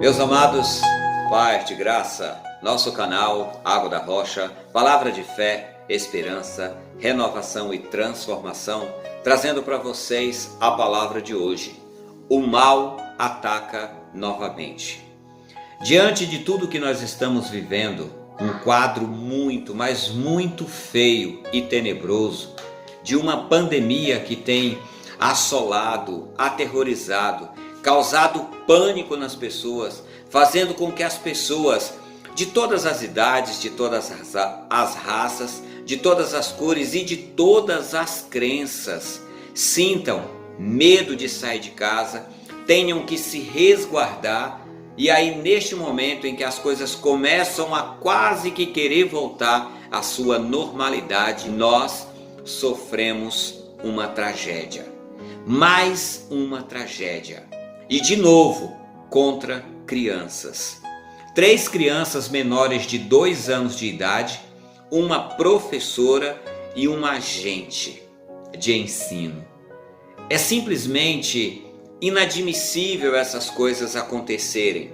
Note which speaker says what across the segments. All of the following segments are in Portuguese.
Speaker 1: Meus amados, paz de graça, nosso canal Água da Rocha, palavra de fé, esperança, renovação e transformação, trazendo para vocês a palavra de hoje. O mal ataca novamente. Diante de tudo que nós estamos vivendo, um quadro muito, mas muito feio e tenebroso, de uma pandemia que tem assolado, aterrorizado, causado pânico nas pessoas, fazendo com que as pessoas de todas as idades, de todas as raças, de todas as cores e de todas as crenças sintam medo de sair de casa, tenham que se resguardar. E aí, neste momento em que as coisas começam a quase que querer voltar à sua normalidade, nós sofremos uma tragédia. Mais uma tragédia. E de novo, contra crianças. 3 crianças menores de 2 anos de idade, uma professora e uma agente de ensino. É simplesmente inadmissível essas coisas acontecerem.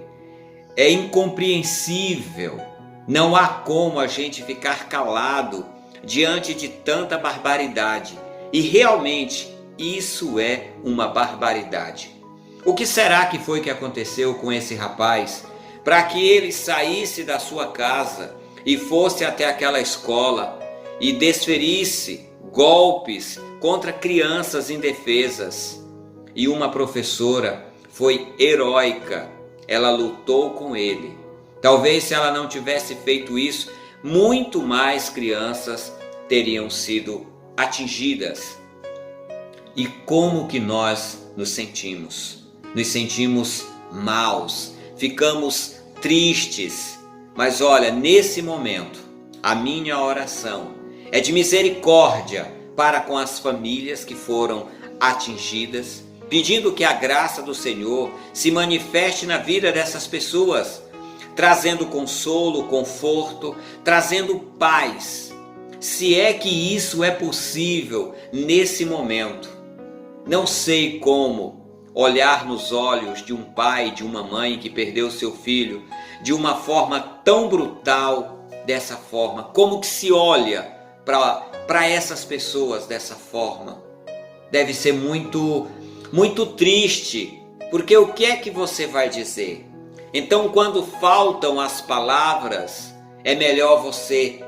Speaker 1: É incompreensível. Não há como a gente ficar calado diante de tanta barbaridade. E realmente isso é uma barbaridade. O que será que foi que aconteceu com esse rapaz para que ele saísse da sua casa e fosse até aquela escola e desferisse golpes contra crianças indefesas? E uma professora foi heróica, ela lutou com ele. Talvez se ela não tivesse feito isso, muito mais crianças teriam sido atingidas. E como que nós nos sentimos? Nos sentimos maus, ficamos tristes. Mas olha, nesse momento, a minha oração é de misericórdia para com as famílias que foram atingidas, pedindo que a graça do Senhor se manifeste na vida dessas pessoas, trazendo consolo, conforto, trazendo paz. Se é que isso é possível nesse momento. Não sei como olhar nos olhos de um pai, de uma mãe que perdeu seu filho de uma forma tão brutal, dessa forma. Como que se olha para essas pessoas dessa forma? Deve ser muito triste, porque o que é que você vai dizer? Então, quando faltam as palavras, é melhor você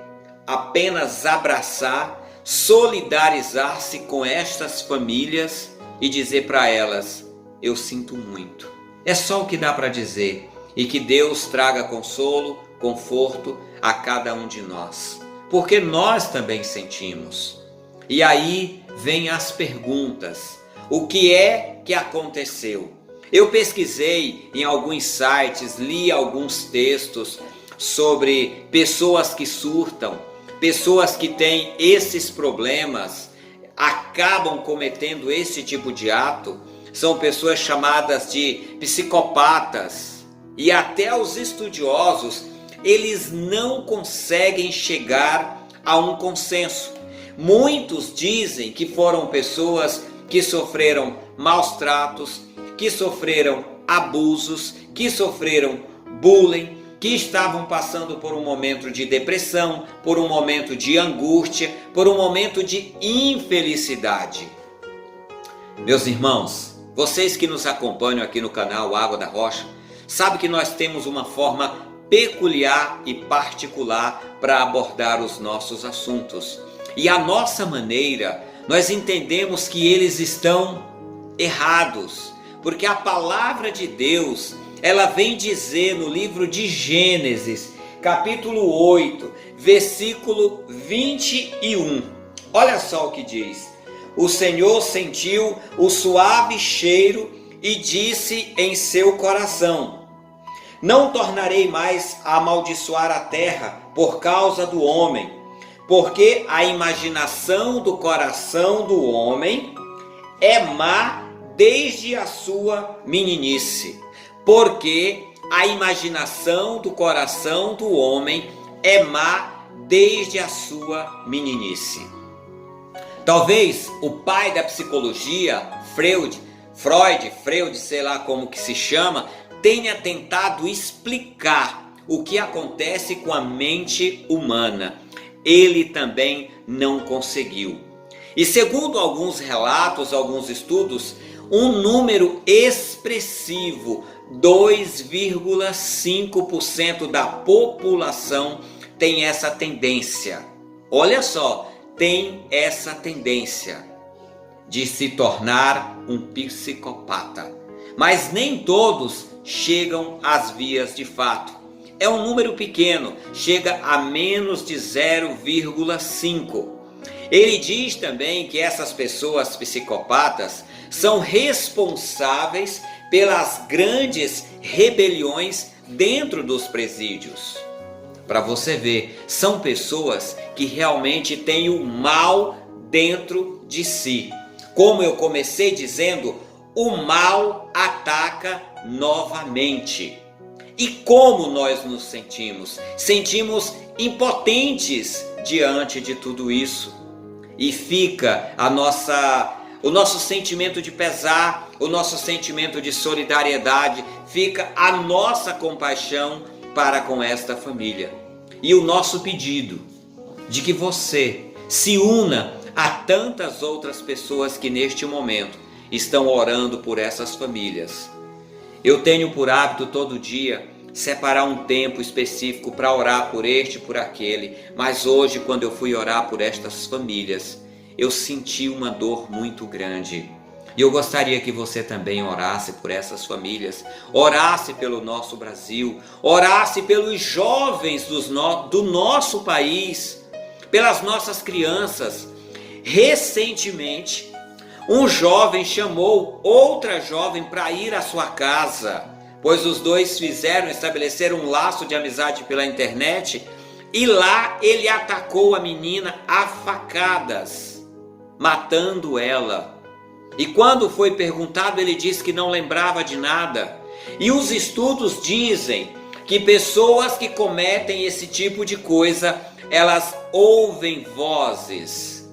Speaker 1: apenas abraçar, solidarizar-se com estas famílias e dizer para elas: eu sinto muito. É só o que dá para dizer. E que Deus traga consolo, conforto a cada um de nós. Porque nós também sentimos. E aí vem as perguntas. O que é que aconteceu? Eu pesquisei em alguns sites, li alguns textos sobre pessoas que surtam, pessoas que têm esses problemas, acabam cometendo esse tipo de ato. São pessoas chamadas de psicopatas. E até os estudiosos, eles não conseguem chegar a um consenso. Muitos dizem que foram pessoas que sofreram maus tratos, que sofreram abusos, que sofreram bullying, que estavam passando por um momento de depressão, por um momento de angústia, por um momento de infelicidade. Meus irmãos, vocês que nos acompanham aqui no canal Água da Rocha, sabe que nós temos uma forma peculiar e particular para abordar os nossos assuntos. E a nossa maneira, nós entendemos que eles estão errados. Porque a palavra de Deus, ela vem dizer no livro de Gênesis, capítulo 8, versículo 21. Olha só o que diz. O Senhor sentiu o suave cheiro e disse em seu coração: não tornarei mais a amaldiçoar a terra por causa do homem, porque a imaginação do coração do homem é má desde a sua meninice. Porque a imaginação do coração do homem é má desde a sua meninice. Talvez o pai da psicologia, Freud, sei lá como que se chama, tenha tentado explicar o que acontece com a mente humana. Ele também não conseguiu. E segundo alguns relatos, alguns estudos, um número expressivo, 2,5% da população tem essa tendência. Olha só, tem essa tendência de se tornar um psicopata. Mas nem todos chegam às vias de fato. É um número pequeno, chega a menos de 0,5%. Ele diz também que essas pessoas psicopatas são responsáveis pelas grandes rebeliões dentro dos presídios. Para você ver, são pessoas que realmente têm o mal dentro de si. Como eu comecei dizendo, o mal ataca novamente. E como nós nos sentimos? Sentimos impotentes diante de tudo isso. E fica o nosso sentimento de pesar, o nosso sentimento de solidariedade, fica a nossa compaixão para com esta família. E o nosso pedido de que você se una a tantas outras pessoas que neste momento estão orando por essas famílias. Eu tenho por hábito todo dia separar um tempo específico para orar por este e por aquele, mas hoje, quando eu fui orar por estas famílias, eu senti uma dor muito grande. E eu gostaria que você também orasse por essas famílias, orasse pelo nosso Brasil, orasse pelos jovens do nosso país, pelas nossas crianças. Recentemente, um jovem chamou outra jovem para ir à sua casa, pois os dois estabeleceram um laço de amizade pela internet, e lá ele atacou a menina a facadas, matando ela. E quando foi perguntado, ele disse que não lembrava de nada. E os estudos dizem que pessoas que cometem esse tipo de coisa, elas ouvem vozes.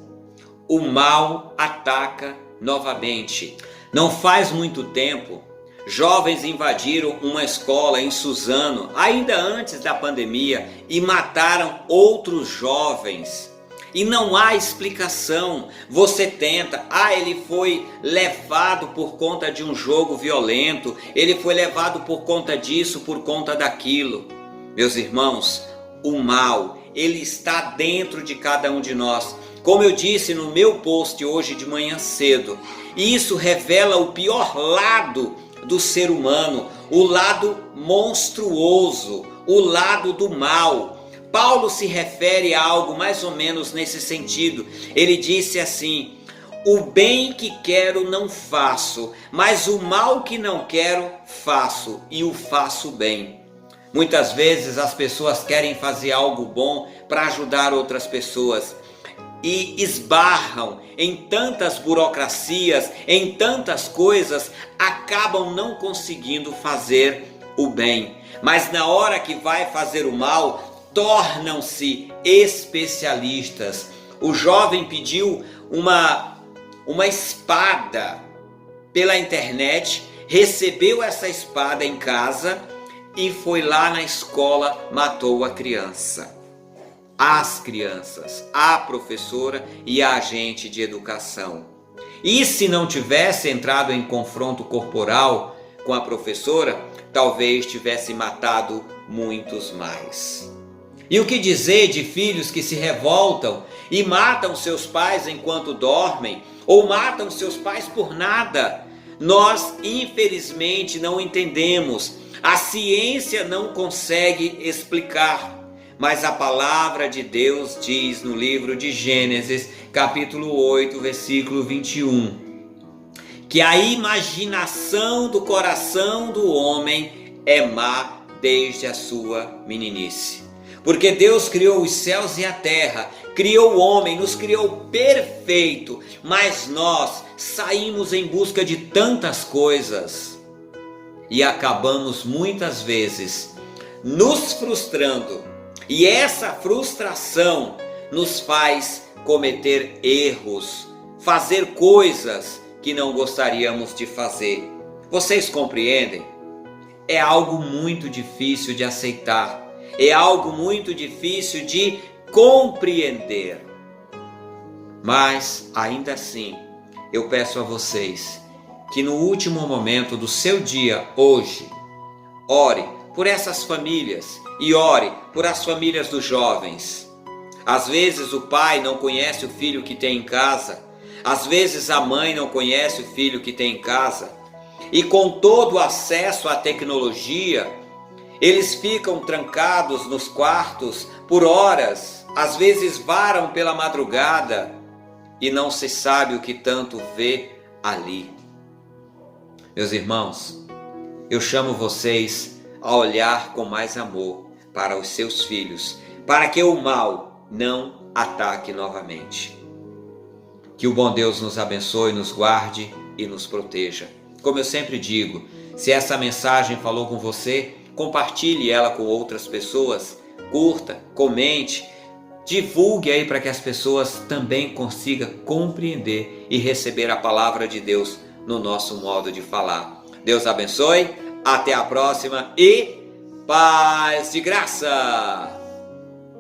Speaker 1: O mal ataca novamente. Não faz muito tempo, jovens invadiram uma escola em Suzano, ainda antes da pandemia, e mataram outros jovens. E não há explicação. Você tenta, ele foi levado por conta de um jogo violento, ele foi levado por conta disso, por conta daquilo. Meus irmãos, o mal, ele está dentro de cada um de nós. Como eu disse no meu post hoje de manhã cedo, isso revela o pior lado do ser humano, o lado monstruoso, o lado do mal. Paulo se refere a algo mais ou menos nesse sentido. Ele disse assim: o bem que quero não faço, mas o mal que não quero faço, e o faço bem. Muitas vezes as pessoas querem fazer algo bom para ajudar outras pessoas e esbarram em tantas burocracias, em tantas coisas, acabam não conseguindo fazer o bem. Mas na hora que vai fazer o mal, tornam-se especialistas. O jovem pediu uma espada pela internet, recebeu essa espada em casa e foi lá na escola, matou a criança. As crianças, a professora e a agente de educação. E se não tivesse entrado em confronto corporal com a professora, talvez tivesse matado muitos mais. E o que dizer de filhos que se revoltam e matam seus pais enquanto dormem, ou matam seus pais por nada? Nós, infelizmente, não entendemos. A ciência não consegue explicar. Mas a palavra de Deus diz no livro de Gênesis, capítulo 8, versículo 21, que a imaginação do coração do homem é má desde a sua meninice. Porque Deus criou os céus e a terra, criou o homem, nos criou perfeito, mas nós saímos em busca de tantas coisas e acabamos muitas vezes nos frustrando. E essa frustração nos faz cometer erros, fazer coisas que não gostaríamos de fazer. Vocês compreendem? é algo muito difícil de aceitar, é algo muito difícil de compreender. Mas, ainda assim, eu peço a vocês que no último momento do seu dia, hoje, ore por essas famílias e ore por as famílias dos jovens. Às vezes o pai não conhece o filho que tem em casa, às vezes a mãe não conhece o filho que tem em casa, e com todo o acesso à tecnologia, eles ficam trancados nos quartos por horas, às vezes varam pela madrugada e não se sabe o que tanto vê ali. Meus irmãos, eu chamo vocês a olhar com mais amor para os seus filhos, para que o mal não ataque novamente. Que o bom Deus nos abençoe, nos guarde e nos proteja. Como eu sempre digo, se essa mensagem falou com você, compartilhe ela com outras pessoas, curta, comente, divulgue aí para que as pessoas também consigam compreender e receber a palavra de Deus no nosso modo de falar. Deus abençoe, até a próxima e paz de graça!